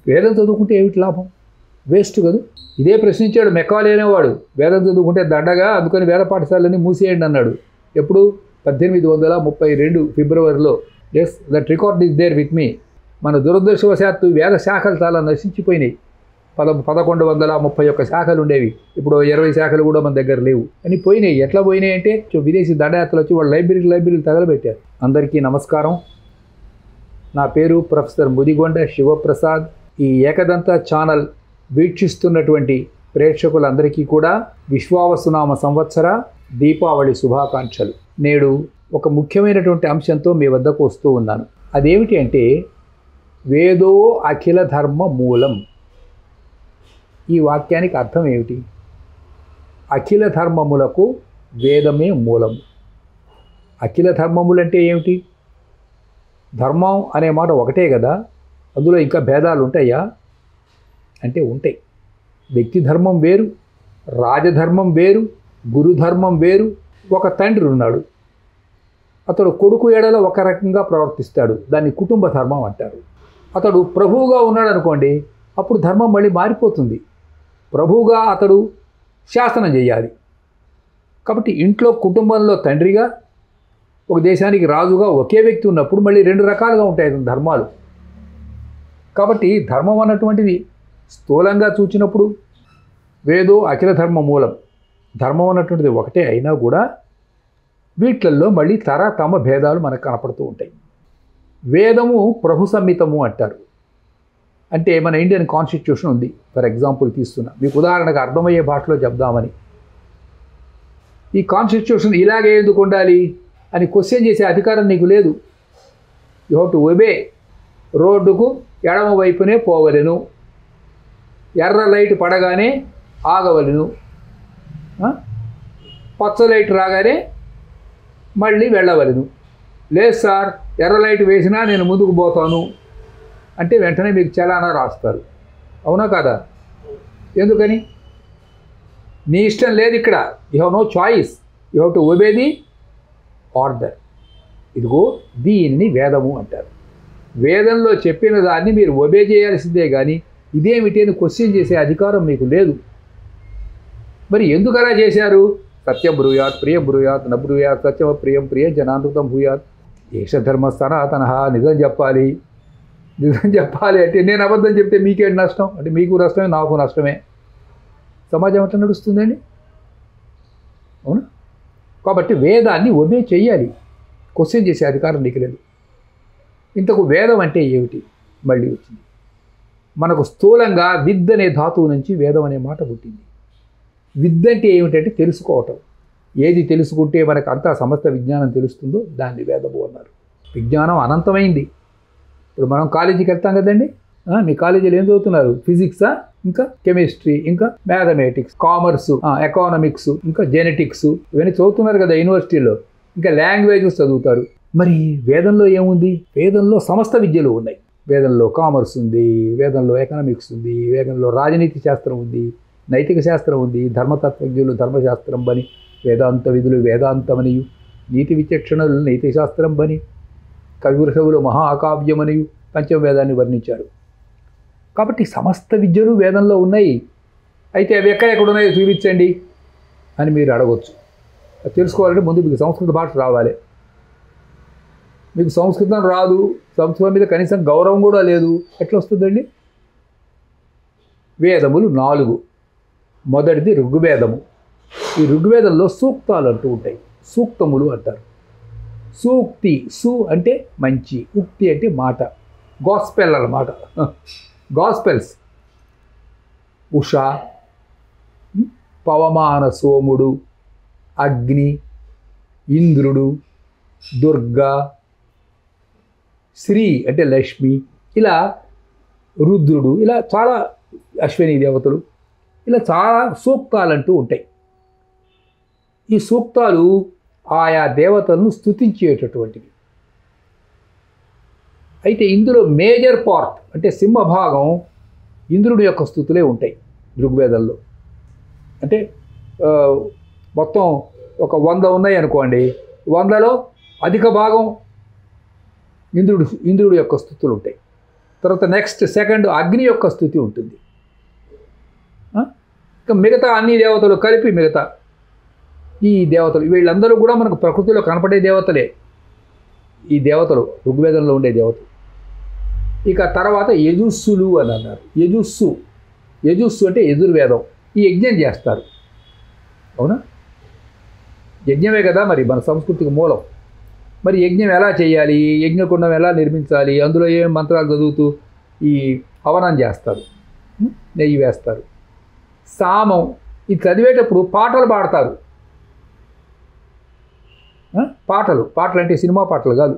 వేదం చదువుకుంటే ఏమిటి లాభం? వేస్ట్ కదా. ఇదే ప్రశ్నించాడు మెకాలే అనేవాడు. వేదం చదువుకుంటే దండగా, అందుకని వేద పాఠశాలని మూసేయండి అన్నాడు. ఎప్పుడు? 1832 ఫిబ్రవరిలో. Yes, that record is there with me. మన దురదృష్టవశాత్తు వేద శాఖలు చాలా నశించిపోయినాయి. 1131 శాఖలు ఉండేవి, ఇప్పుడు 20 శాఖలు కూడా మన దగ్గర లేవు అని పోయినాయి. ఎట్లా పోయినాయి అంటే విదేశీ దండయాత్రలు వచ్చి వాళ్ళు లైబ్రరీలు తగలబెట్టారు. అందరికీ నమస్కారం. నా పేరు ప్రొఫెసర్ ముదిగొండ శివప్రసాద్. ఈ ఏకదంత ఛానల్ వీక్షిస్తున్నటువంటి ప్రేక్షకులందరికీ కూడా విశ్వావసునామ సంవత్సర దీపావళి శుభాకాంక్షలు. నేడు ఒక ముఖ్యమైనటువంటి అంశంతో మీ వద్దకు వస్తూ ఉన్నాను. అదేమిటి అంటే వేదో అఖిల ధర్మ మూలం. ఈ వాక్యానికి అర్థం ఏమిటి? అఖిల ధర్మములకు వేదమే మూలం. అఖిల ధర్మములు అంటే ఏమిటి? ధర్మం అనే మాట ఒకటే కదా, అందులో ఇంకా భేదాలు ఉంటాయా అంటే ఉంటాయి. వ్యక్తి ధర్మం వేరు, రాజధర్మం వేరు, గురుధర్మం వేరు. ఒక తండ్రి ఉన్నాడు, అతడు కొడుకు ఎడల ఒక రకంగా ప్రవర్తిస్తాడు, దాన్ని కుటుంబ ధర్మం అంటారు. అతడు ప్రభువుగా ఉన్నాడు అనుకోండి, అప్పుడు ధర్మం మళ్ళీ మారిపోతుంది. ప్రభువుగా అతడు శాసనం చేయాలి. కాబట్టి ఇంట్లో కుటుంబంలో తండ్రిగా, ఒక దేశానికి రాజుగా ఒకే వ్యక్తి ఉన్నప్పుడు మళ్ళీ 2 రకాలుగా ఉంటాయి ధర్మాలు. కాబట్టి ధర్మం అన్నటువంటిది స్థూలంగా చూచినప్పుడు వేదో అఖిల ధర్మ మూలం. ధర్మం అన్నటువంటిది ఒకటే అయినా కూడా వీటిల్లో మళ్ళీ తమ భేదాలు మనకు కనపడుతూ ఉంటాయి. వేదము ప్రభు సంహితము అంటారు. అంటే మన ఇండియన్ కాన్స్టిట్యూషన్ ఉంది, ఫర్ ఎగ్జాంపుల్ తీస్తున్నా, మీకు ఉదాహరణకు అర్థమయ్యే భాషలో చెప్దామని. ఈ కాన్స్టిట్యూషన్ ఇలాగే ఎందుకు ఉండాలి అని క్వశ్చన్ చేసే అధికారం నీకు లేదు. You have to obey. రోడ్డుకు ఎడమ వైపునే పోవలెను, ఎర్ర లైట్ పడగానే ఆగవలెను, పచ్చ లైట్ రాగానే మళ్ళీ వెళ్ళవలెను. లేదు సార్, ఎర్ర లైట్ వేసినా నేను ముందుకు పోతాను అంటే వెంటనే మీకు చలానా రాస్తారు. అవునా కాదా? ఎందుకని? నీ ఇష్టం లేదు ఇక్కడ. You have no choice, you have to obey the order. ఇదిగో దీనిని వేదము అంటారు. వేదంలో చెప్పిన దాన్ని మీరు ఒబే చేయాల్సిందే కానీ ఇదేమిటి అని క్వశ్చన్ చేసే అధికారం మీకు లేదు. మరి ఎందుకు అలా చేశారు? సత్యం బ్రూయాత్ ప్రియం బ్రూయాత్ న బ్రూయాత్ సత్యం ప్రియం ప్రియం జనామృతం భూయాత్. ఏషధర్మ సనాతన. నిజం చెప్పాలి. నిజం చెప్పాలి అంటే నేను అబద్ధం చెప్తే మీకేంటి నష్టం? అంటే మీకు నష్టమే, నాకు నష్టమే. సమాజం ఎట్లా నడుస్తుందండి? అవునా? కాబట్టి వేదాన్ని ఒబే చెయ్యాలి, క్వశ్చన్ చేసే అధికారం నీకు లేదు. ఇంతకు వేదం అంటే ఏమిటి మళ్ళీ వచ్చింది. మనకు స్థూలంగా విద్ అనే ధాతువు నుంచి వేదం అనే మాట పుట్టింది. విద్ అంటే ఏమిటంటే తెలుసుకోవటం. ఏది తెలుసుకుంటే మనకు అంతా సమస్త విజ్ఞానం తెలుస్తుందో దాన్ని వేదము అన్నారు. విజ్ఞానం అనంతమైంది. ఇప్పుడు మనం కాలేజీకి వెళ్తాం కదండి, మీ కాలేజీలో ఏం చదువుతున్నారు? ఫిజిక్సా, ఇంకా కెమిస్ట్రీ, ఇంకా మ్యాథమెటిక్స్, కామర్సు, ఎకానమిక్స్, ఇంకా జెనెటిక్స్, ఇవన్నీ చదువుతున్నారు కదా యూనివర్సిటీలో. ఇంకా లాంగ్వేజెస్ చదువుతారు. మరి వేదంలో ఏముంది? వేదంలో సమస్త విద్యలు ఉన్నాయి. వేదంలో కామర్స్ ఉంది, వేదంలో ఎకనామిక్స్ ఉంది, వేదంలో రాజనీతి శాస్త్రం ఉంది, నైతిక శాస్త్రం ఉంది, ధర్మతత్వజ్ఞులు ధర్మశాస్త్రం బని, వేదాంత విధులు వేదాంతమనియు, నీతి విచక్షణలు నైతిక శాస్త్రం బని, కవివృషవులు మహాకావ్యమనియు పంచమవేదాన్ని వర్ణించారు. కాబట్టి సమస్త విద్యలు వేదంలో ఉన్నాయి. అయితే అవి ఎక్కడెక్కడ ఉన్నాయో చూపించండి అని మీరు అడగవచ్చు. అది తెలుసుకోవాలంటే ముందు మీకు సంస్కృత భాష రావాలి. మీకు సంస్కృతం రాదు, సంస్కృతం మీద కనీసం గౌరవం కూడా లేదు, ఎట్లా వస్తుందండి? వేదములు 4. మొదటిది ఋగ్వేదము. ఈ ఋగ్వేదంలో సూక్తాలు అంటూ ఉంటాయి, సూక్తములు అంటారు. సూక్తి, సు అంటే మంచి, ఉక్తి అంటే మాట, గాస్పెల్ అన్నమాట. గాస్పెల్స్. ఉష, పవమాన సోముడు, అగ్ని, ఇంద్రుడు, దుర్గా, శ్రీ అంటే లక్ష్మి, ఇలా రుద్రుడు, ఇలా చాలా అశ్విని దేవతలు, ఇలా చాలా సూక్తాలంటూ ఉంటాయి. ఈ సూక్తాలు ఆయా దేవతలను స్తుతించేటటువంటివి. అయితే ఇందులో మేజర్ పార్ట్ అంటే సింహభాగం ఇంద్రుడి యొక్క స్తుతులే ఉంటాయి ఋగ్వేదంలో. అంటే మొత్తం ఒక 100 ఉన్నాయి అనుకోండి, 100లో అధిక భాగం ఇంద్రుడి యొక్క స్తుతులు ఉంటాయి. తర్వాత నెక్స్ట్ సెకండ్ అగ్ని యొక్క స్తుతి ఉంటుంది. ఇంకా మిగతా అన్ని దేవతలు కలిపి మిగతా ఈ దేవతలు వీళ్ళందరూ కూడా మనకు ప్రకృతిలో కనపడే దేవతలే. ఈ దేవతలు ఋగ్వేదంలో ఉండే దేవతలు. ఇక తర్వాత యజుస్సులు అని అన్నారు. యజుస్సు అంటే యజుర్వేదం. ఈ యజ్ఞం చేస్తారు. అవునా? యజ్ఞమే కదా మరి మన సంస్కృతికి మూలం. మరి యజ్ఞం ఎలా చేయాలి, యజ్ఞకుండం ఎలా నిర్మించాలి, అందులో ఏం మంత్రాలు చదువుతూ ఈ హవనం చేస్తారు, నెయ్యి వేస్తారు. సామం ఇది చదివేటప్పుడు పాటలు పాడతారు. పాటలు అంటే సినిమా పాటలు కాదు.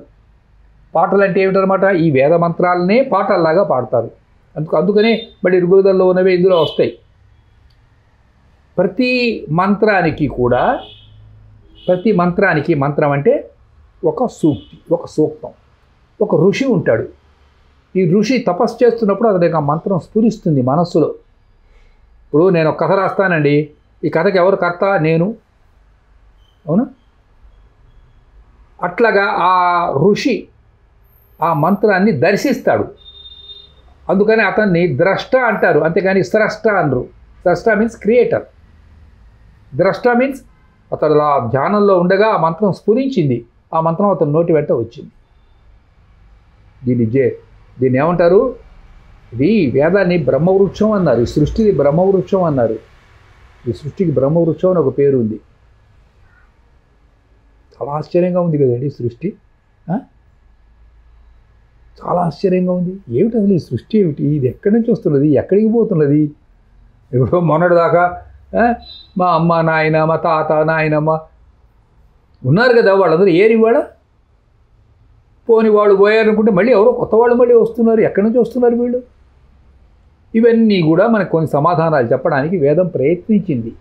పాటలు అంటే ఏమిటనమాట, ఈ వేద మంత్రాలనే పాటల్లాగా పాడతారు. అందుకనే మళ్ళీ ఋగ్వేదంలో ఉన్నవే ఇందులో వస్తాయి. ప్రతి మంత్రానికి మంత్రం అంటే ఒక సూక్తి, ఒక సూక్తం, ఒక ఋషి ఉంటాడు. ఈ ఋషి తపస్సు చేస్తున్నప్పుడు అతనికి ఆ మంత్రం స్ఫురిస్తుంది మనస్సులో. ఇప్పుడు నేను ఒక కథ రాస్తానండి, ఈ కథకి ఎవరు కర్త? నేను. అవునా? అట్లాగా ఆ ఋషి ఆ మంత్రాన్ని దర్శిస్తాడు. అందుకని అతన్ని ద్రష్ట అంటారు, అంతేగాని స్రష్ట అనరు. స్రష్ట మీన్స్ క్రియేటర్. ద్రష్ట మీన్స్ అతడు ఆ ధ్యానంలో ఉండగా ఆ మంత్రం స్ఫురించింది, ఆ మంత్రం అతని నోటి వెంట వచ్చింది. దీన్ని ఏమంటారు? ఇది వేదాన్ని బ్రహ్మవృక్షం అన్నారు, ఈ సృష్టిని బ్రహ్మవృక్షం అన్నారు. ఈ సృష్టికి బ్రహ్మవృక్షం అని ఒక పేరు ఉంది. చాలా ఆశ్చర్యంగా ఉంది కదండి ఈ సృష్టి. చాలా ఆశ్చర్యంగా ఉంది. ఏమిటి అసలు ఈ సృష్టి ఏమిటి? ఇది ఎక్కడి నుంచి వస్తున్నది, ఎక్కడికి పోతున్నది? ఇప్పుడు మొన్నటిదాకా మా అమ్మ నాయన, మా తాత నాయనమ్మ ఉన్నారు కదా, వాళ్ళందరూ ఏరి ఇవాళ పోని వాళ్ళు పోయారనుకుంటే మళ్ళీ ఎవరో కొత్త వాళ్ళు మళ్ళీ వస్తున్నారు. ఎక్కడి నుంచి వస్తున్నారు వీళ్ళు? ఇవన్నీ కూడా మనకు కొన్ని సమాధానాలు చెప్పడానికి వేదం ప్రయత్నించింది.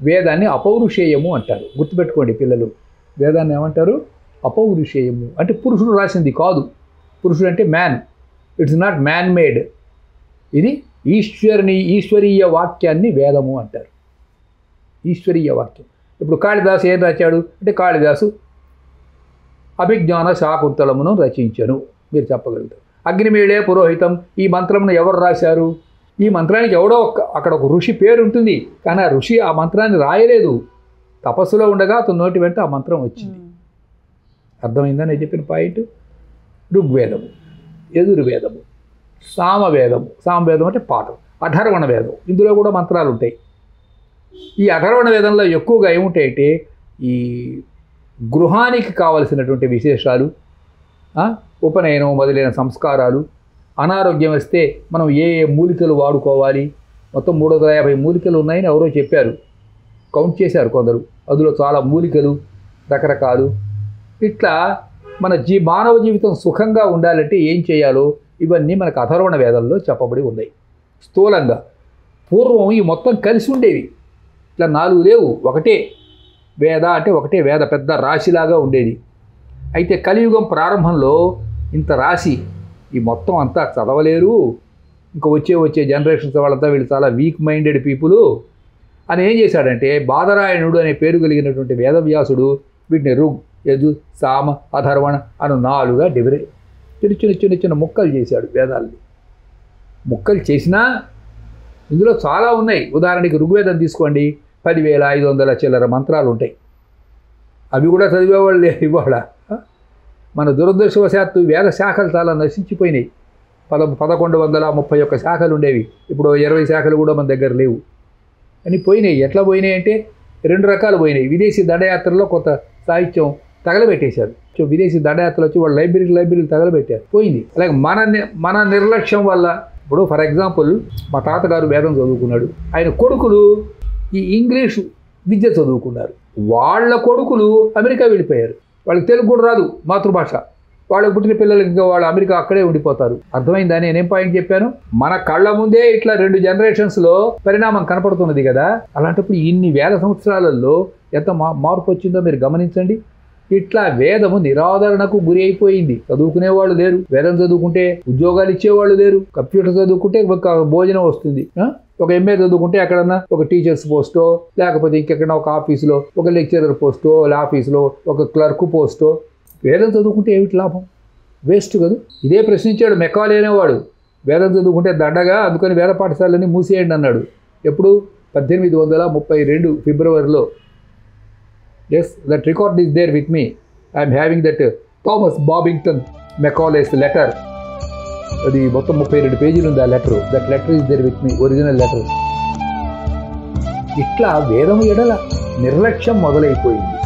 వేదాన్ని అపౌరుషేయము అంటారు. గుర్తుపెట్టుకోండి పిల్లలు, వేదాన్ని ఏమంటారు? అపౌరుషేయము. అంటే పురుషుడు రాసింది కాదు. పురుషుడు అంటే man. It's not man made. ఇది ఈశ్వరీయ వాక్యాన్ని వేదము అంటారు. ఈశ్వరీయ వాక్యం. ఇప్పుడు కాళిదాసు ఏం రాశాడు అంటే, కాళిదాసు అభిజ్ఞాన శాకుంతలమును రచించను. మీరు చెప్పగలుగుతారు. అగ్నిమీళే పురోహితం, ఈ మంత్రమును ఎవరు రాశారు? ఈ మంత్రానికి ఎవడో అక్కడ ఒక ఋషి పేరు ఉంటుంది, కానీ ఆ ఋషి ఆ మంత్రాన్ని రాయలేదు. తపస్సులో ఉండగా అతని నోటి వెంట ఆ మంత్రం వచ్చింది. అర్థమైందా నేను చెప్పిన పాయింట్? ఋగ్వేదము, యజుర్వేదము, సామవేదం అంటే పాఠం, అధర్వణ వేదం, ఇందులో కూడా మంత్రాలు ఉంటాయి. ఈ అధర్వణ వేదంలో ఎక్కువగా ఏముంటాయంటే ఈ గృహానికి కావలసినటువంటి విశేషాలు, ఉపనయనం మొదలైన సంస్కారాలు, అనారోగ్యం వస్తే మనం ఏ మూలికలు వాడుకోవాలి. మొత్తం 350 మూలికలు ఉన్నాయని ఎవరో చెప్పారు, కౌంట్ చేశారు కొందరు. అందులో చాలా మూలికలు రకరకాలు. ఇట్లా మన మానవ జీవితం సుఖంగా ఉండాలంటే ఏం చేయాలో ఇవన్నీ మనకు అధర్వణ వేదంలో చెప్పబడి ఉన్నాయి స్థూలంగా. పూర్వం ఈ మొత్తం కలిసి ఉండేవి, ఇట్లా 4 లేవు, ఒకటే వేద అంటే ఒకటే వేద, పెద్ద రాశిలాగా ఉండేది. అయితే కలియుగం ప్రారంభంలో ఇంత రాశి ఈ మొత్తం అంతా చదవలేరు, ఇంకా వచ్చే జనరేషన్స్ వాళ్ళంతా వీళ్ళు చాలా వీక్ మైండెడ్ పీపుల్ అని ఏం చేశాడంటే, బాదరాయణుడు అనే పేరు కలిగినటువంటి వేదవ్యాసుడు వీటిని ఋగ్, యజు, సామ, అధర్వణ అని 4గా చిన్న ముక్కలు చేశాడు వేదాల్ని. ముక్కలు చేసినా ఇందులో చాలా ఉన్నాయి. ఉదాహరణకి ఋగ్వేదం తీసుకోండి, 10,500 చిల్లర మంత్రాలు ఉంటాయి. అవి కూడా చదివేవాళ్ళు లేరు ఇవాళ. మన దురదృష్టవశాత్తు వేద శాఖలు చాలా నశించిపోయినాయి. 1131 శాఖలు ఉండేవి, ఇప్పుడు 20 శాఖలు కూడా మన దగ్గర లేవు అని పోయినాయి. ఎట్లా పోయినాయి అంటే 2 రకాలు పోయినాయి. విదేశీ దండయాత్రలో కొంత సాహిత్యం తగలబెట్టేశారు. విదేశీ దండయాత్రలు వచ్చి వాళ్ళు లైబ్రరీలు తగలబెట్టారు, పోయింది. అలాగే మన నిర్లక్ష్యం వల్ల, ఇప్పుడు ఫర్ ఎగ్జాంపుల్ మా తాతగారు వేదం చదువుకున్నాడు, ఆయన కొడుకులు ఈ ఇంగ్లీషు విద్య చదువుకున్నారు. వాళ్ళ కొడుకులు అమెరికా వెళ్ళిపోయారు, వాళ్ళకి తెలుగు కూడా రాదు మాతృభాష. వాళ్ళకి పుట్టిన పిల్లలకి ఇంకా వాళ్ళు అమెరికా అక్కడే ఉండిపోతారు. అర్థమైందా నేనేం పాయింట్ చెప్పాను? మన కళ్ళ ముందే ఇట్లా 2 జనరేషన్స్లో పరిణామం కనపడుతున్నది కదా. అలాంటప్పుడు ఇన్ని వేల సంవత్సరాలలో ఎంత మార్పు వచ్చిందో మీరు గమనించండి. ఇట్లా వేదము నిరాదరణకు గురి అయిపోయింది. చదువుకునేవాళ్ళు లేరు, వేదం చదువుకుంటే ఉద్యోగాలు ఇచ్చేవాళ్ళు లేరు, కంప్యూటర్ చదువుకుంటే ఒక భోజనం వస్తుంది, ఒక ఎంఏ చదువుకుంటే ఎక్కడన్నా ఒక టీచర్స్ పోస్టో, లేకపోతే ఇంకెక్కడన్నా ఒక ఆఫీసులో ఒక లెక్చరర్ పోస్టో, ఆఫీసులో ఒక క్లర్క్ పోస్టో. వేదం చదువుకుంటే ఏమిటి లాభం? వేస్ట్ కదా. ఇదే ప్రశ్నించాడు మెకాలే అనేవాడు. వేదం చదువుకుంటే దండగా, అందుకని వేద పాఠశాలని మూసేయండి అన్నాడు. ఎప్పుడు? 1832 ఫిబ్రవరిలో. Yes, that record is there with me. I'm having that Thomas Babington Macaulay's letter. అది మొత్తం 32 పేజీలు ఉంది ఆ letter. That letter is there with me, original letter. ఇట్లా వేదము ఎడల నిర్లక్ష్యం మొదలైపోయింది.